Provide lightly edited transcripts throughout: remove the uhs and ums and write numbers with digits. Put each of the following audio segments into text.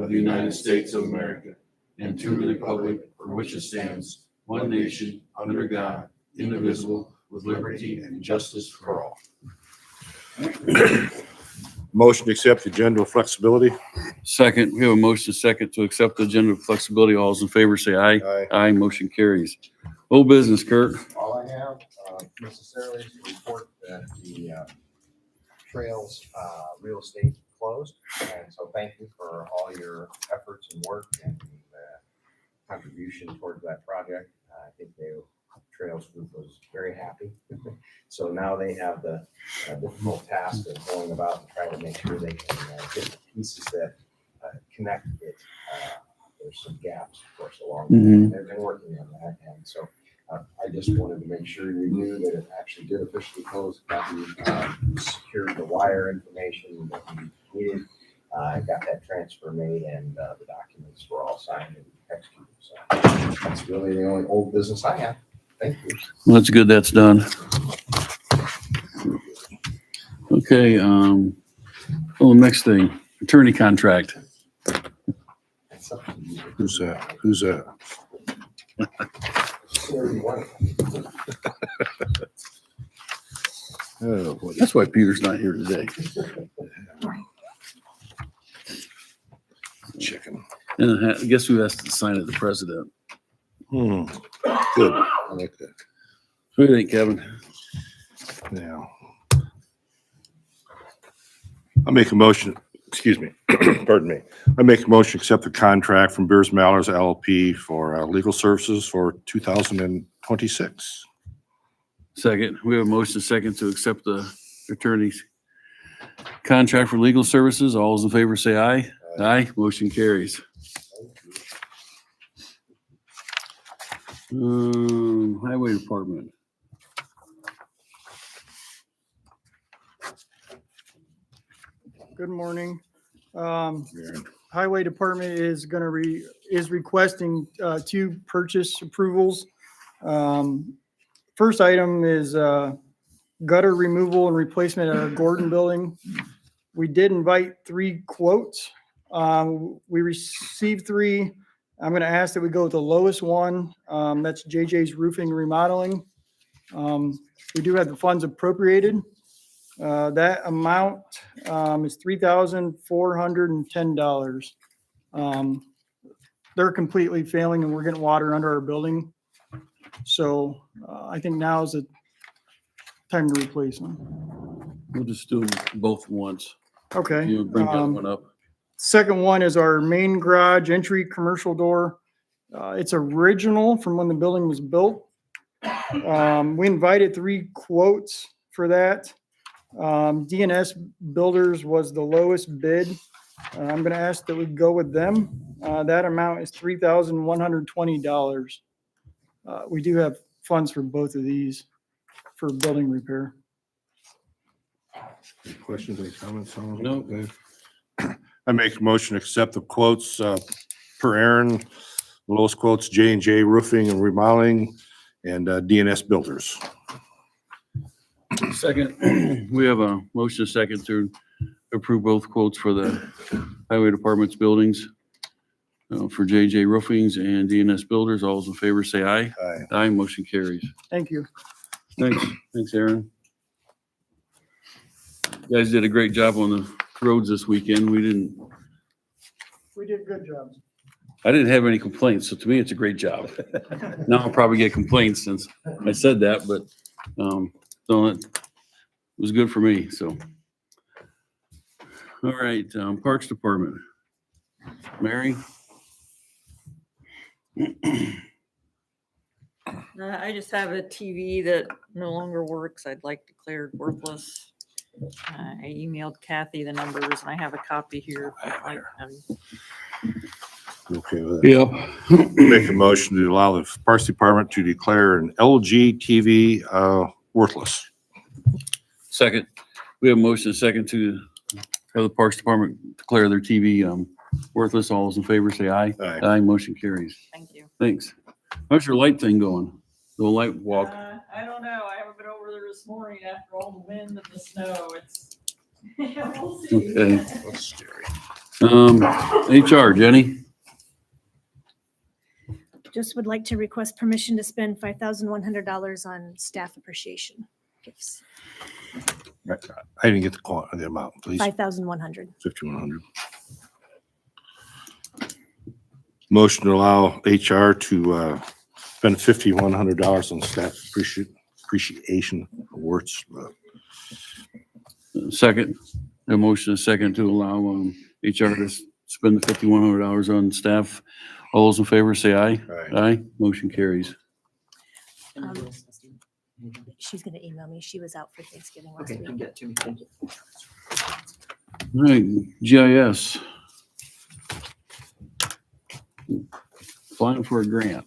of the United States of America and to the republic for which it stands, one nation, under God, indivisible, with liberty and justice for all. Motion to accept the agenda with flexibility. Second, we have a motion second to accept the agenda with flexibility. All those in favor say aye. Aye. Aye, motion carries. Old business, Kurt. All I have necessarily is to report that the trails real estate closed. And so thank you for all your efforts and work and contribution towards that project. I think the Trails group was very happy. So now they have the difficult task of going about and trying to make sure they can get the pieces that connect it. There's some gaps, of course, along the way. They've been working on that. And so I just wanted to make sure you knew that it actually did officially close. Got you secured the wire information that we needed. Got that transfer made and the documents were all signed and executed. So that's really the only old business I have. Thank you. Well, that's good. That's done. Okay. Oh, the next thing, attorney contract. That's up to you. Who's that? Who's that? Whatever you want. Oh, boy. That's why Peter's not here today. Chicken. And I guess who has to sign it? The president. Good. I like that. What do you think, Kevin? Now, I make a motion, excuse me, pardon me. I make a motion to accept the contract from Beers Mallers LLP for legal services for 2026. Second, we have a motion second to accept the attorney's contract for legal services. All those in favor say aye. Aye, motion carries. Highway Department. Good morning. Highway Department is requesting two purchase approvals. First item is gutter removal and replacement at our Gordon building. We did invite 3 quotes. We received 3. I'm going to ask that we go with the lowest one. That's JJ's Roofing and Remodeling. We do have the funds appropriated. That amount is $3,410. They're completely failing and we're getting water under our building. So I think now is the time to replace them. We'll just do both once. Okay. You bring that one up. Second one is our main garage entry commercial door. It's original from when the building was built. We invited 3 quotes for that. DNS Builders was the lowest bid. I'm going to ask that we go with them. That amount is $3,120. We do have funds for both of these for building repair. Any questions, any comments on it? No. Okay. I make a motion to accept the quotes per Aaron. The lowest quotes, J&J Roofing and Remodeling and DNS Builders. Second, we have a motion second to approve both quotes for the Highway Department's buildings for JJ Roofings and DNS Builders. All those in favor say aye. Aye. Aye, motion carries. Thank you. Thanks. Thanks, Aaron. You guys did a great job on the roads this weekend. We did a good job. I didn't have any complaints, so to me, it's a great job. Now I'll probably get complaints since I said that, but, so it was good for me, so. All right, Parks Department. Mary? I just have a TV that no longer works. I'd like declared worthless. I emailed Kathy the numbers and I have a copy here. Okay with that. Yep. Make a motion to allow the Parks Department to declare an LG TV worthless. Second, we have a motion second to have the Parks Department declare their TV worthless. All those in favor say aye. Aye. Aye, motion carries. Thank you. Thanks. How's your light thing going? The light walk? I don't know. I haven't been over there this morning after all the wind and the snow. It's, we'll see. Okay. That's scary. HR, Jenny? Just would like to request permission to spend $5,100 on staff appreciation gifts. I didn't get the amount, please. 5,100. 5,100. Motion to allow HR to spend $5,100 on staff appreciation awards. Second, a motion and a second to allow HR to spend the $5,100 on staff. All those in favor say aye. Aye. Motion carries. She's going to email me. She was out for Thanksgiving last Okay, you can week. get it to me. Thank you. All right, GIS. Applying for a grant.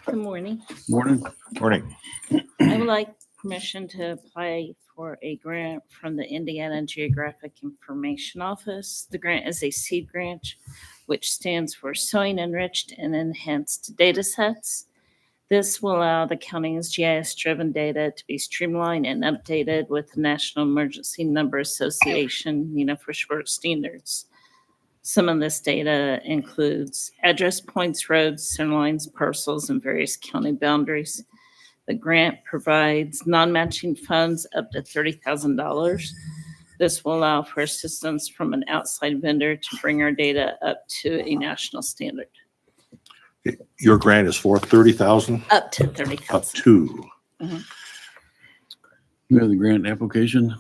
Good morning. Morning. Morning. I would like permission to apply for a grant from the Indiana Geographic Information Office. The grant is a seed grant, which stands for Sowing Enriched and Enhanced Data Sets. This will allow the county's GIS-driven data to be streamlined and updated with the National Emergency Number Association, for short standards. Some of this data includes address points, roads, center lines, parcels, and various county boundaries. The grant provides non-matching funds up to $30,000. This will allow for assistance from an outside vendor to bring our data up to a national standard. Your grant is for 30,000? Up to Up 30,000. to. We have the grant application.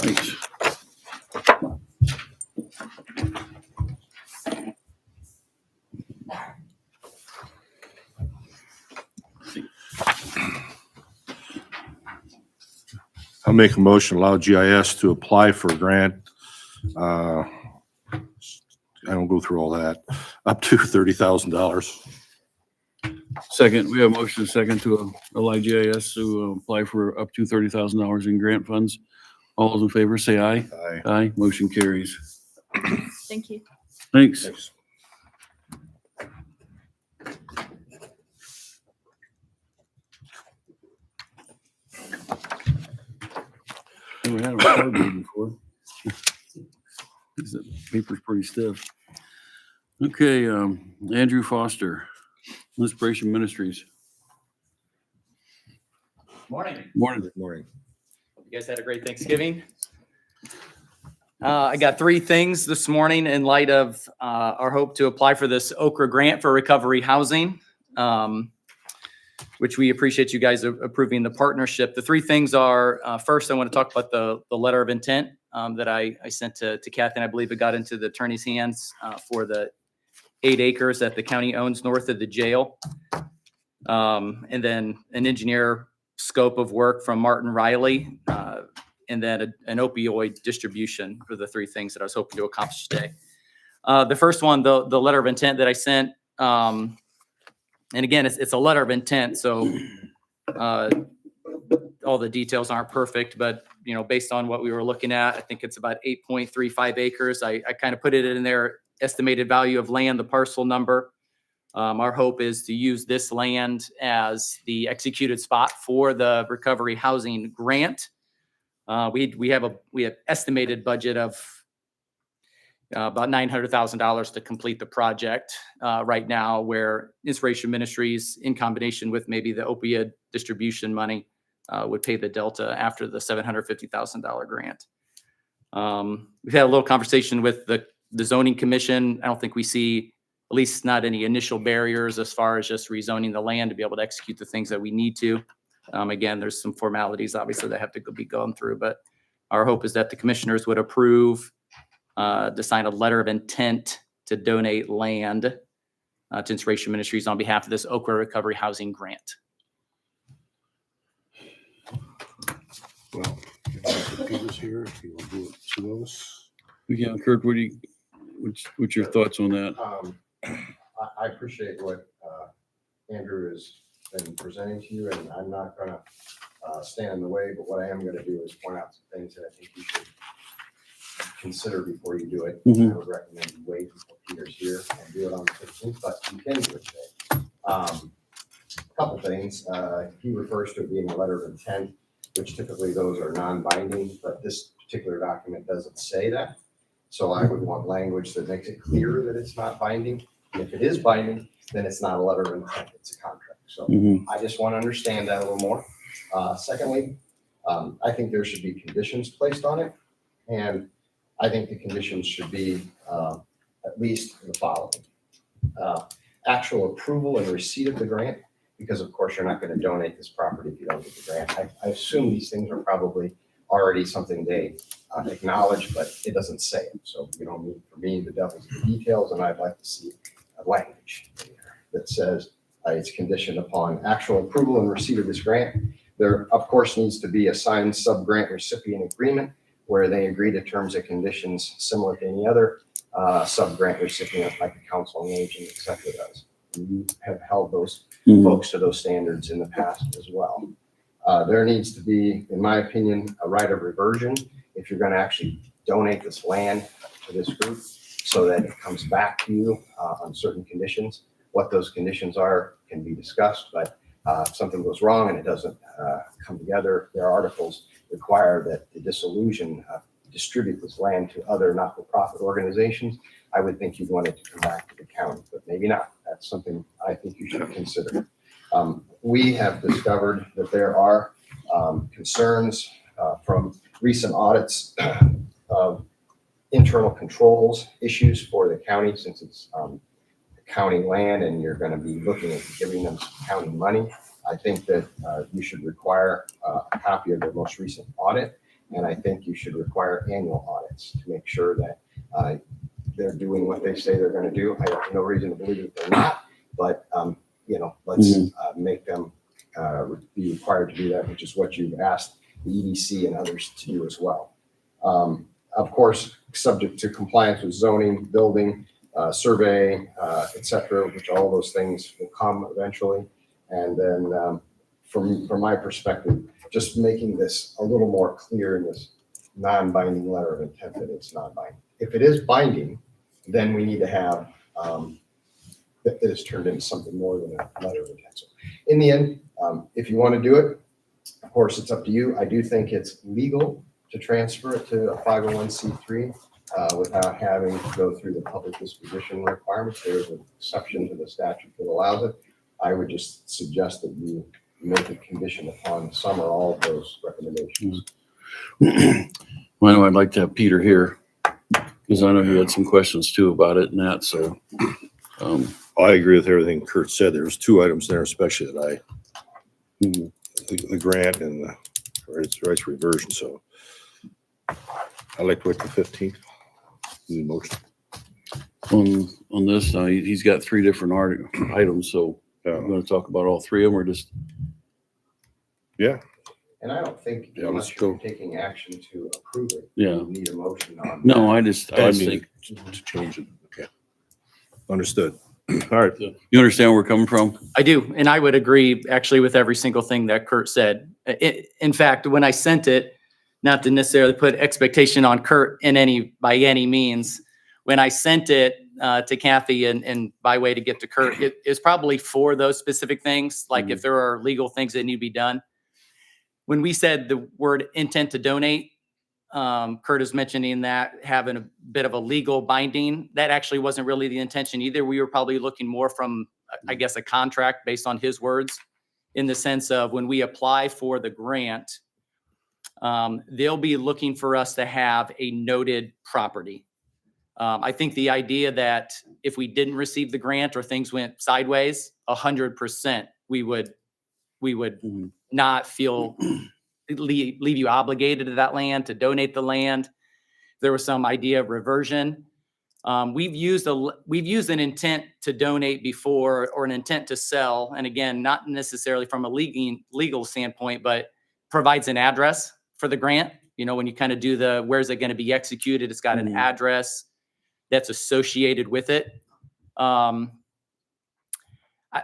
Thanks. I'll make a motion, to allow GIS to apply for a grant. I don't go through all that, up to $30,000. Second, we have motion and second to allow GIS to apply for up to $30,000 in grant funds. All those in favor say aye. Aye. Aye. Motion carries. Thank you. Thanks. Thanks. We had a cardboard before. The paper's pretty stiff. Okay, Andrew Foster, Inspiration Ministries. Morning. Morning. Good morning. You guys had a great Thanksgiving. I got three things this morning in light of our hope to apply for this Okra grant for recovery housing, which we appreciate you guys approving the partnership. The three things are, first, I want to talk about the letter of intent that I sent to Kathy, and I believe it got into the attorney's hands for the 8 acres that the county owns north of the jail. And then an engineer scope of work from Martin Riley, and then an opioid distribution for the three things that I was hoping to accomplish today. The first one, the letter of intent that I sent, and again, it's a letter of intent, so all the details aren't perfect, but based on what we were looking at, I think it's about 8.35 acres. I kind of put it in there, estimated value of land, the parcel number. Our hope is to use this land as the executed spot for the recovery housing grant. We have estimated budget of about $900,000 to complete the project right now, where Inspiration Ministries, in combination with maybe the opioid distribution money, would pay the delta after the $750,000 grant. We've had a little conversation with the zoning commission. I don't think we see, at least not any initial barriers as far as just rezoning the land to be able to execute the things that we need to. Again, there's some formalities obviously that have to be gone through, but our hope is that the commissioners would approve to sign a letter of intent to donate land to Inspiration Ministries on behalf of this Okra Recovery Housing Grant. Well, here, if you will do it to those. Yeah, Kurt, what's your thoughts on that? I appreciate what Andrew has been presenting to you, and I'm not gonna stand in the way, but what I am gonna do is point out some things that I think you should consider before you do it. Mhm. I would recommend you wait until Peter's here and do it on the 15th, but you can do it today. couple things. He refers to it being a letter of intent, which typically those are non-binding, but this particular document doesn't say that. So I would want language that makes it clear that it's not binding. And if it is binding, then it's not a letter of intent, it's a contract. So Mhm. I just want to understand that a little more. Secondly, I think there should be conditions placed on it. And I think the conditions should be at least the following. Actual approval and receipt of the grant, because of course you're not going to donate this property if you don't get the grant. I assume these things are probably already something they acknowledge, but it doesn't say it. So you don't need for me the devil's in the details, and I'd like to see a language in there that says it's conditioned upon actual approval and receipt of this grant. There, of course, needs to be a signed sub-grant recipient agreement where they agree to terms and conditions similar to any other sub-grant recipient like the council on aging, et cetera, does. You have held those Mhm. folks to those standards in the past as well. There needs to be, in my opinion, a right of reversion if you're going to actually donate this land to this group so that it comes back to you on certain conditions. What those conditions are can be discussed, but if something goes wrong and it doesn't come together, their articles require that the dissolution distribute this land to other not-for-profit organizations. I would think you'd want it to come back to the county, but maybe not. That's something I think you should consider. We have discovered that there are concerns from recent audits of internal controls issues for the county, since it's county land and you're going to be looking at giving them some county money. I think that you should require a copy of their most recent audit, and I think you should require annual audits to make sure that they're doing what they say they're going to do. I have no reason to believe that they're not, but let's make them be required to do that, which is what you've asked the EDC and others to do as well. Of course, subject to compliance with zoning, building, survey, et cetera, which all those things will come eventually. And then from my perspective, just making this a little more clear in this non-binding letter of intent that it's not binding. If it is binding, then we need to have that it is turned into something more than a letter of intent. So in the end, if you want to do it, of course, it's up to you. I do think it's legal to transfer it to a 501c3 without having to go through the public disposition requirements. There's an exception to the statute that allows it. I would just suggest that you make a condition upon some or all of those recommendations. Well, I'd like to have Peter here because I know he had some questions too about it and that. So, I agree with everything Kurt said. There's two items there especially that the grant and the rights reversion. So I like to wait the 15th. Need a motion. on this, he's got three different items. So, I'm going to talk about all three of them, or just Yeah. And I don't think Yeah, unless let's you're go. taking action to approve it, Yeah. you need a motion on. no. that. I just I think need to change it. Okay. Understood. All right. you understand where we're coming from. I do, and I would agree actually with every single thing that Kurt said. In fact, when I sent it, not to necessarily put expectation on Kurt by any means, when I sent it to Kathy and by way to get to Kurt, it is probably for those specific things, like if there are legal things that need to be done. When we said the word intent to donate, Kurt is mentioning that having a bit of a legal binding. That actually wasn't really the intention either. We were probably looking more from, I guess, a contract based on his words, in the sense of when we apply for the grant, they'll be looking for us to have a noted property. I think the idea that if we didn't receive the grant or things went sideways, 100%, we would not feel leave you obligated to that land, to donate the land. There was some idea of reversion. We've used an intent to donate before, or an intent to sell, and again, not necessarily from a legal standpoint, but provides an address for the grant. You know, when you kind of do the where's it going to be executed, it's got an address that's associated with it.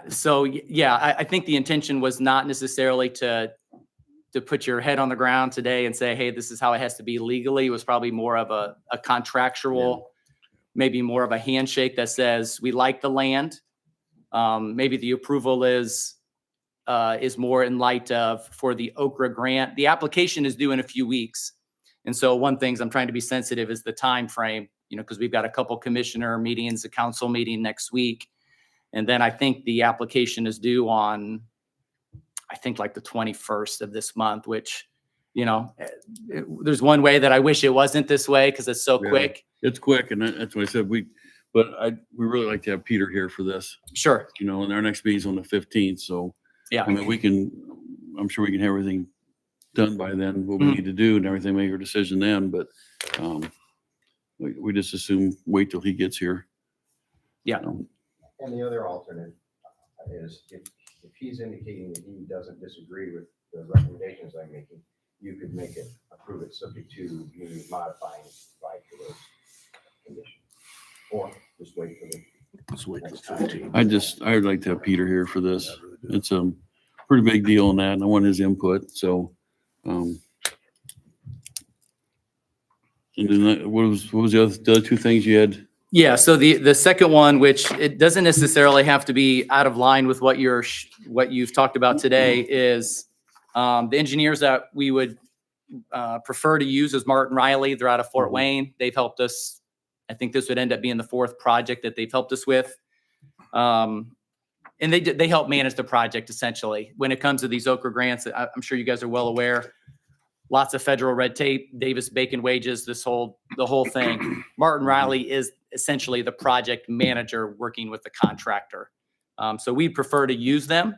So yeah, I think the intention was not necessarily to put your head on the ground today and say, hey, this is how it has to be legally. It was probably more of a contractual, maybe more of a handshake that says we like the land. Maybe the approval is is more in light of for the Okra grant. The application is due in a few weeks. And so one things I'm trying to be sensitive is the time frame, because we've got a couple commissioner meetings, a council meeting next week. And then I think the application is due on, I think like the 21st of this month, which, there's one way that I wish it wasn't this way because it's so Yeah. quick. It's quick, and that's what I said. We really like to have Peter here for this, Sure. and our next meeting's on the 15th, so. Yeah. I mean, I'm sure we can have everything done by then, what we Mhm. need to do and everything, make our decision then, but, we just assume wait till he gets here. Yeah. And the other alternate is if he's indicating that he doesn't disagree with the recommendations I'm making, you could make it, approve it subject to you modifying by those conditions. Or just wait for the. Let's wait till next time. 15. I'd like to have Peter here for this. It's a pretty big deal on that, and I want his input, so, and then what was the other two things you had? Yeah, so the second one, which it doesn't necessarily have to be out of line with what you've talked about today, is the engineers that we would prefer to use is Martin Riley. They're out of Fort Wayne. They've helped us. I think this would end up being the fourth project that they've helped us with. And they help manage the project essentially. When it comes to these Okra grants, I'm sure you guys are well aware. Lots of federal red tape, Davis-Bacon wages, the whole thing. Martin Riley is essentially the project manager working with the contractor. So we prefer to use them.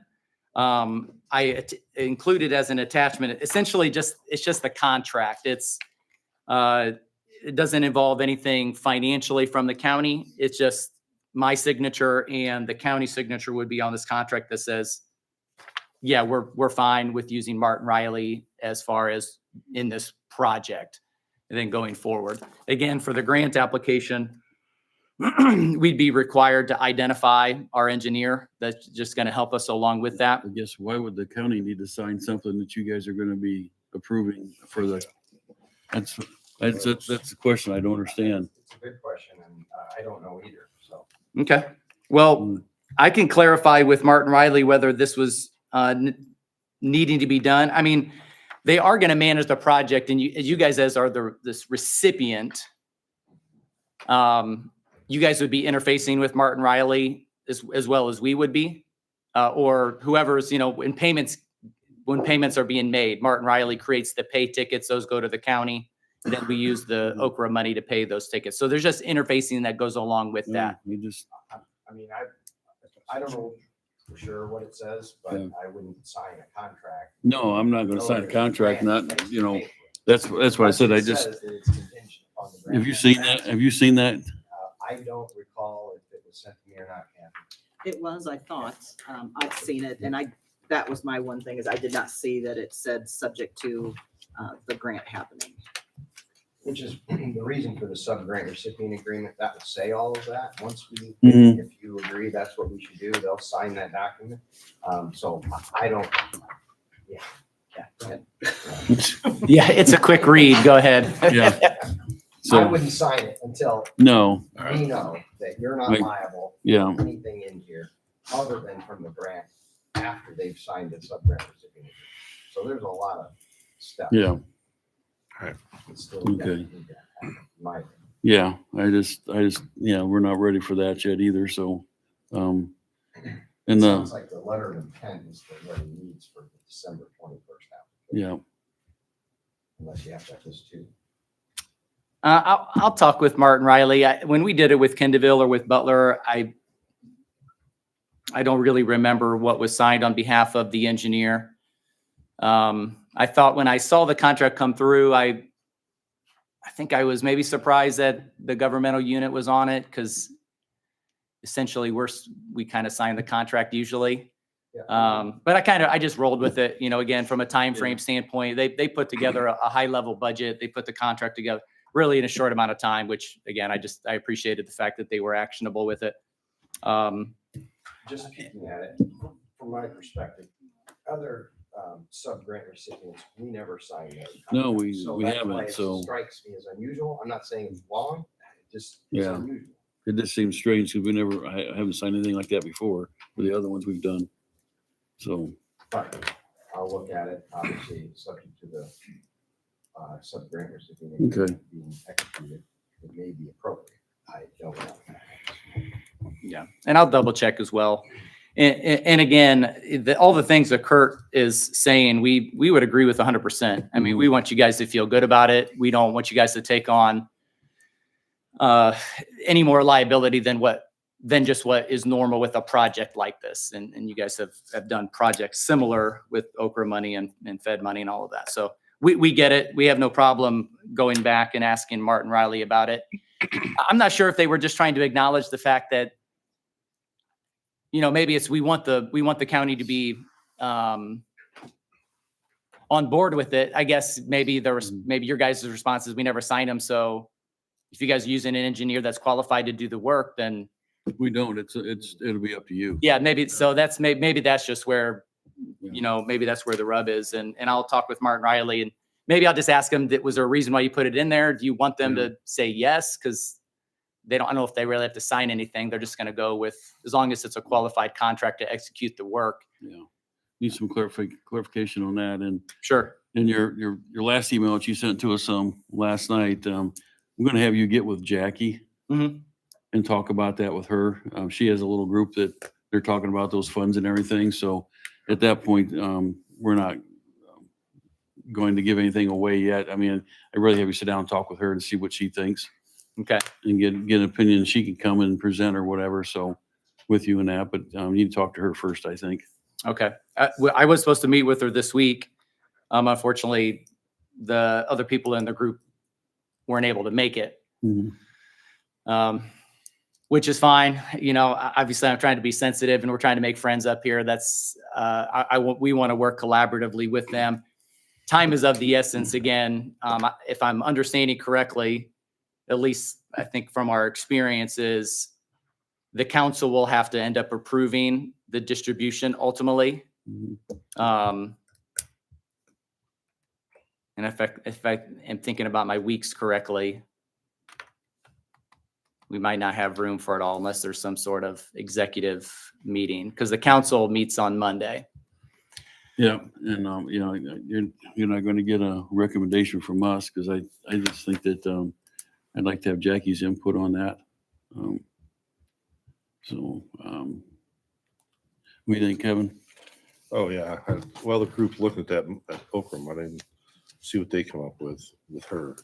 I included as an attachment, essentially it's just the contract. It doesn't involve anything financially from the county. It's just my signature and the county signature would be on this contract that says, yeah, we're fine with using Martin Riley as far as in this project. And then going forward, again, for the grant application, we'd be required to identify our engineer. That's just going to help us along with that. I guess why would the county need to sign something that you guys are going to be approving for the, that's the question I don't understand. It's a good question, and I don't know either, so. Okay. Well, I can clarify with Martin Riley whether this was needing to be done. I mean, they are going to manage the project, and you guys as are this recipient, you guys would be interfacing with Martin Riley as well as we would be, or whoever's, when payments are being made, Martin Riley creates the pay tickets, those go to the county, and then we use the Okra money to pay those tickets. So there's just interfacing that goes along with that. You just, I mean, I don't know for sure what it says, but Yeah. I wouldn't sign a contract. no, I'm not going to sign a contract, not, that's what I Unless said. it I just, says that it's contingent upon the grant. have you seen that? Have you seen that? I don't recall if it was sent to me or not, Kathy. It was, I thought. I've seen it, and that was my one thing, is I did not see that it said subject to the grant happening. Which is the reason for the sub-grant recipient agreement, that would say all of that. Once Mhm. if you agree that's what we should do, they'll sign that document. So I don't, yeah, go ahead. Yeah, it's a quick read. Go ahead. Yeah. I So, wouldn't sign it until no, we know that you're not Right. liable yeah, for anything in here other than from the grant after they've signed the sub-grant recipient agreement. So there's a lot of steps. yeah, It's still Okay. definitely gonna happen, in my opinion. yeah. I just, yeah, we're not ready for that yet either, so, and It the, sounds like the letter of intent is what he needs for the December 21st application, yeah, unless you have to have this too. I'll talk with Martin Riley. When we did it with Kendallville or with Butler, I don't really remember what was signed on behalf of the engineer. I thought when I saw the contract come through, I think I was maybe surprised that the governmental unit was on it because essentially we kind of sign the contract usually. Yeah. But I just rolled with it, again, from a time frame standpoint, they put together a high level budget. They put the contract together really in a short amount of time, which again, I appreciated the fact that they were actionable with it. Just peeking at it, from my perspective, other sub-grant recipients, we never sign those. No, we contracts. So we that's haven't, why it so. Strikes me as unusual. I'm not saying it's wrong, it just it's Yeah. unusual. It just seems strange because I haven't signed anything like that before for the other ones we've done. So, But I'll look at it, obviously, subject to the sub-grant recipient Okay. being executed. It may be appropriate. I don't know. Yeah, and I'll double check as well. And again, all the things that Kurt is saying, we would agree with 100%. I mean, we want you guys to feel good about it. We don't want you guys to take on any more liability than just what is normal with a project like this. And you guys have done projects similar with Okra money and Fed money and all of that. So we get it. We have no problem going back and asking Martin Riley about it. I'm not sure if they were just trying to acknowledge the fact that, maybe it's we want the county to be on board with it. I guess maybe your guys' response is we never signed them. So if you guys are using an engineer that's qualified to do the work, then We don't, it'll be up to you. yeah, maybe. So that's maybe that's just where, maybe that's where the rub is. And I'll talk with Martin Riley, and maybe I'll just ask him, was there a reason why you put it in there? Do you want them to say yes? Because I don't know if they really have to sign anything. They're just going to go with, as long as it's a qualified contract to execute the work. Yeah. Need some clarification on that. And Sure. in your last email that you sent to us last night, I'm going to have you get with Jackie Mhm. and talk about that with her. She has a little group that they're talking about those funds and everything. So at that point, we're not going to give anything away yet. I mean, I really have you sit down and talk with her and see what she thinks Okay. and get an opinion. She can come and present or whatever. So with you and that, but you need to talk to her first, I think. Okay. I was supposed to meet with her this week. Unfortunately, the other people in the group weren't able to make it. Which is fine. Obviously I'm trying to be sensitive and we're trying to make friends up here. That's, we want to work collaboratively with them. Time is of the essence. Again, if I'm understanding correctly, at least I think from our experiences, the council will have to end up approving the distribution ultimately. And if I am thinking about my weeks correctly, we might not have room for it all unless there's some sort of executive meeting, because the council meets on Monday. Yeah, and you're not going to get a recommendation from us, because I just think that I'd like to have Jackie's input on that. What do you think, Kevin? Oh, yeah. Well, the group looking at that Okra money and see what they come up with her.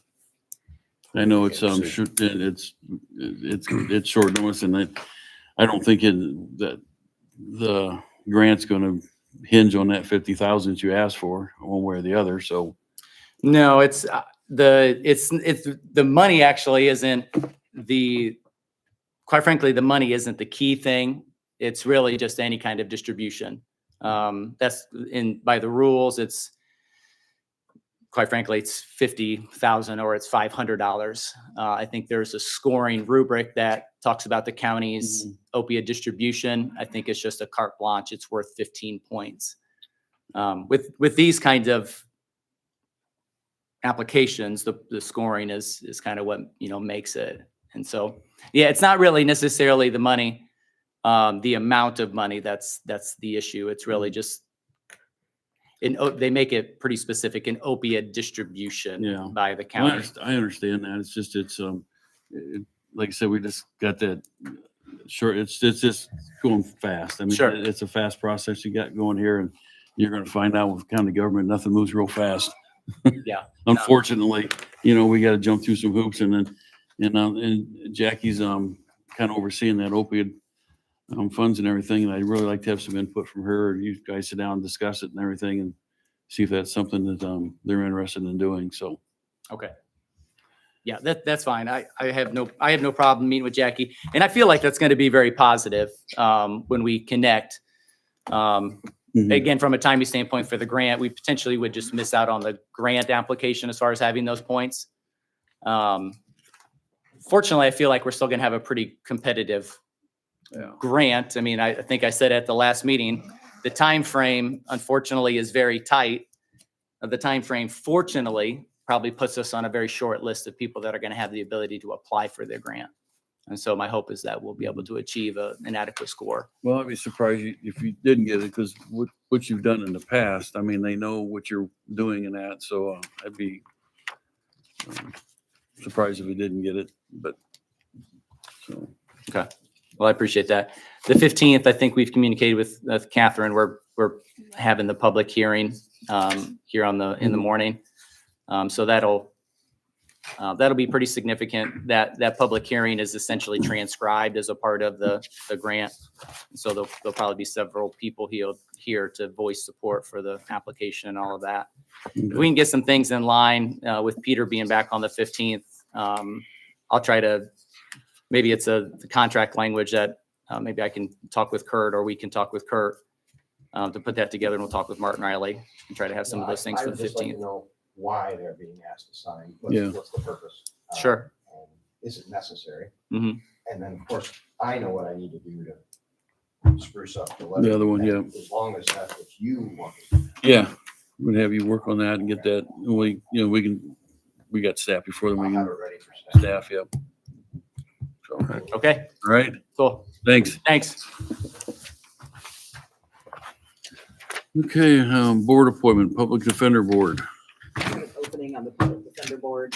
I know it's it's short notice, and I don't think that the grant's going to hinge on that 50,000 you asked for one way or the other. So No, it's the money actually isn't quite frankly, the money isn't the key thing. It's really just any kind of distribution. That's by the rules. It's quite frankly, it's 50,000 or it's $500. I think there's a scoring rubric that talks about the county's opiate distribution. I think it's just a carte blanche. It's worth 15 points. With these kinds of applications, the scoring is kind of what makes it. And so, yeah, it's not really necessarily the money, the amount of money that's the issue. It's really just they make it pretty specific in opiate distribution by the county. I understand that. It's just like I said, we just got that short. It's just going fast. I mean, Sure. It's a fast process you got going here, and you're going to find out with county government, nothing moves real fast. Yeah. Unfortunately, we got to jump through some hoops, and Jackie's kind of overseeing that opiate funds and everything. And I'd really like to have some input from her. You guys sit down and discuss it and everything, and see if that's something that they're interested in doing. So, okay. Yeah, that's fine. I have no problem meeting with Jackie, and I feel like that's going to be very positive when we connect. Again, from a timing standpoint for the grant, we potentially would just miss out on the grant application as far as having those points. Fortunately, I feel like we're still going to have a pretty competitive grant. I mean, I think I said at the last meeting, the time frame, unfortunately, is very tight. The time frame, fortunately, probably puts us on a very short list of people that are going to have the ability to apply for their grant. And so my hope is that we'll be able to achieve an adequate score. Well, I'd be surprised if you didn't get it, because what you've done in the past, I mean, they know what you're doing in that, so I'd be surprised if you didn't get it, but, so. Okay. Well, I appreciate that. The 15th, I think we've communicated with Catherine. We're having the public hearing here in the morning. So that'll be pretty significant. That public hearing is essentially transcribed as a part of the grant. So there'll probably be several people here to voice support for the application and all of that. If we can get some things in line with Peter being back on the 15th, I'll try to, maybe it's the contract language that maybe I can talk with Kurt, or we can talk with Kurt to put that together, and we'll talk with Martin Riley and try to have some of those things I for would the just like to 15th. know why they're being asked to sign. Yeah. What's the purpose? Sure. And is it necessary? Mhm. And then, of course, I know what I need to do to spruce up the letter. The other one, and yeah. As long as that's what you want. Yeah, we'd have you work on that and get that, and we got staff before then, I'll we have can, it ready for staff. staff, yep. So, all Okay, right, cool. thanks. Thanks. Okay, board appointment, Public Defender Board. Opening on the public defender board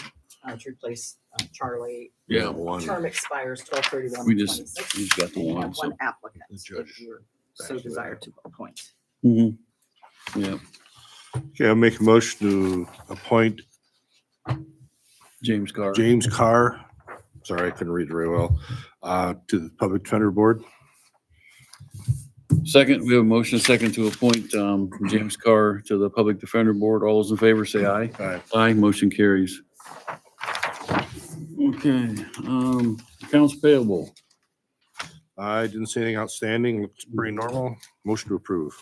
to replace Charlie. Yeah, one. Term expires 12/31. We just got the We one, have so. one applicant, The judge. if you're so desire to appoint. Mhm. Yeah, Okay, I'll make a motion to appoint James Carr. James Carr, sorry, I couldn't read very well, to the Public Defender Board. Second, we have a motion second to appoint James Carr to the Public Defender Board. All those in favor say aye. Aye. Aye, motion carries. Okay, accounts payable. I didn't see anything outstanding, looks pretty normal. Motion to approve.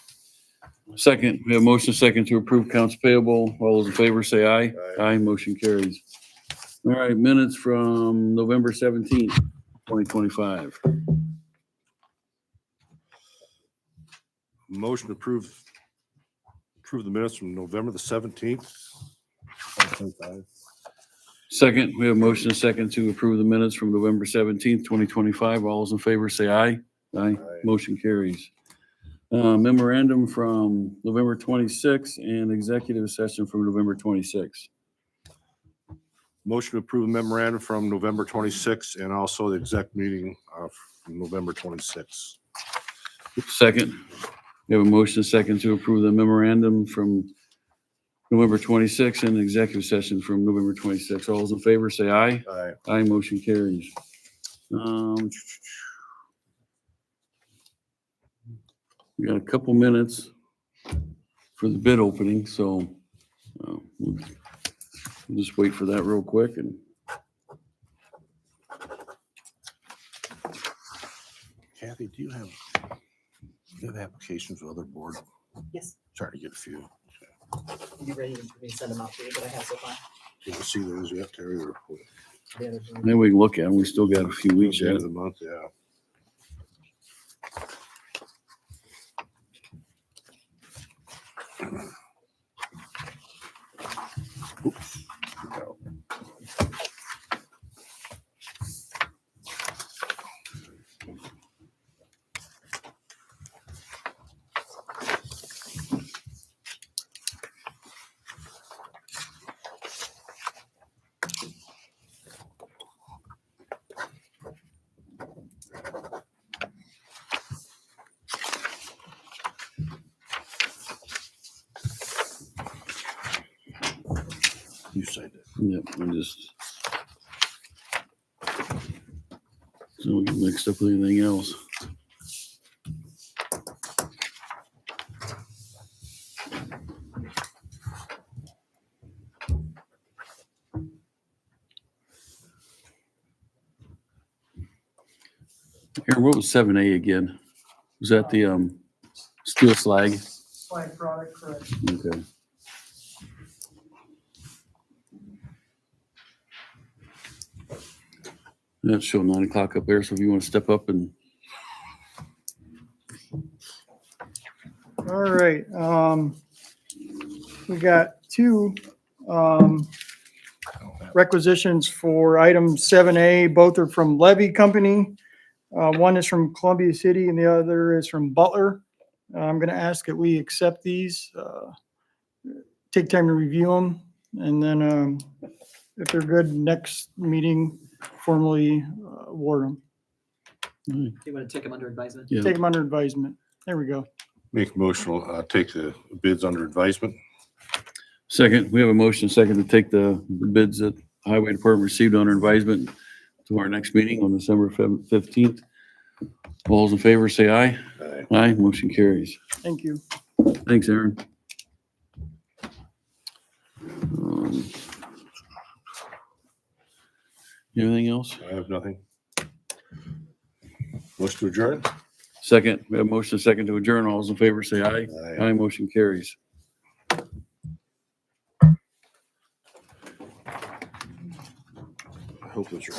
Second, we have a motion second to approve accounts payable. All those in favor say aye. Aye. Aye, motion carries. All right, minutes from November 17th, 2025. Motion to approve the minutes from November the 17th. Second, we have a motion second to approve the minutes from November 17th, 2025. All those in favor say aye. Aye, motion carries. Memorandum from November 26th and executive session from November 26th. Motion to approve memorandum from November 26th and also the exec meeting from November 26th. Second, we have a motion second to approve the memorandum from November 26th and executive session from November 26th. All those in favor say aye. Aye. Aye, motion carries. We got a couple minutes for the bid opening, so we'll just wait for that real quick and. Kathy, do you have applications with other boards? Yes, Trying to get a few. you ready for me to send them out to you that I have so far? Did you see those yet, Terry? Or The other two. Maybe we can look at them. We still got a few weeks the end yet. of the month, yeah. Oops. You signed it. Yep, I just. So we get mixed up with anything else. Here, what was 7A again? Was that the steel slag? Flag product, correct. Okay. That's showing 9 o'clock up there, so if you want to step up and. All right, we got two requisitions for item 7A. Both are from Levy Company. One is from Columbia City and the other is from Butler. I'm going to ask that we accept these, take time to review them, and then if they're good, next meeting formally award them. Do you want to take them under advisement? Yeah. Take them under advisement. There we go. Make a motion, take the bids under advisement. Second, we have a motion second to take the bids that the Highway Department received under advisement to our next meeting on December 15th. All those in favor, say aye. Aye. Aye, motion carries. Thank you. Thanks, Aaron. Anything else? I have nothing. Motion to adjourn? Second, we have a motion second to adjourn. All those in favor, say aye. Aye. Aye, motion carries. I hope those are.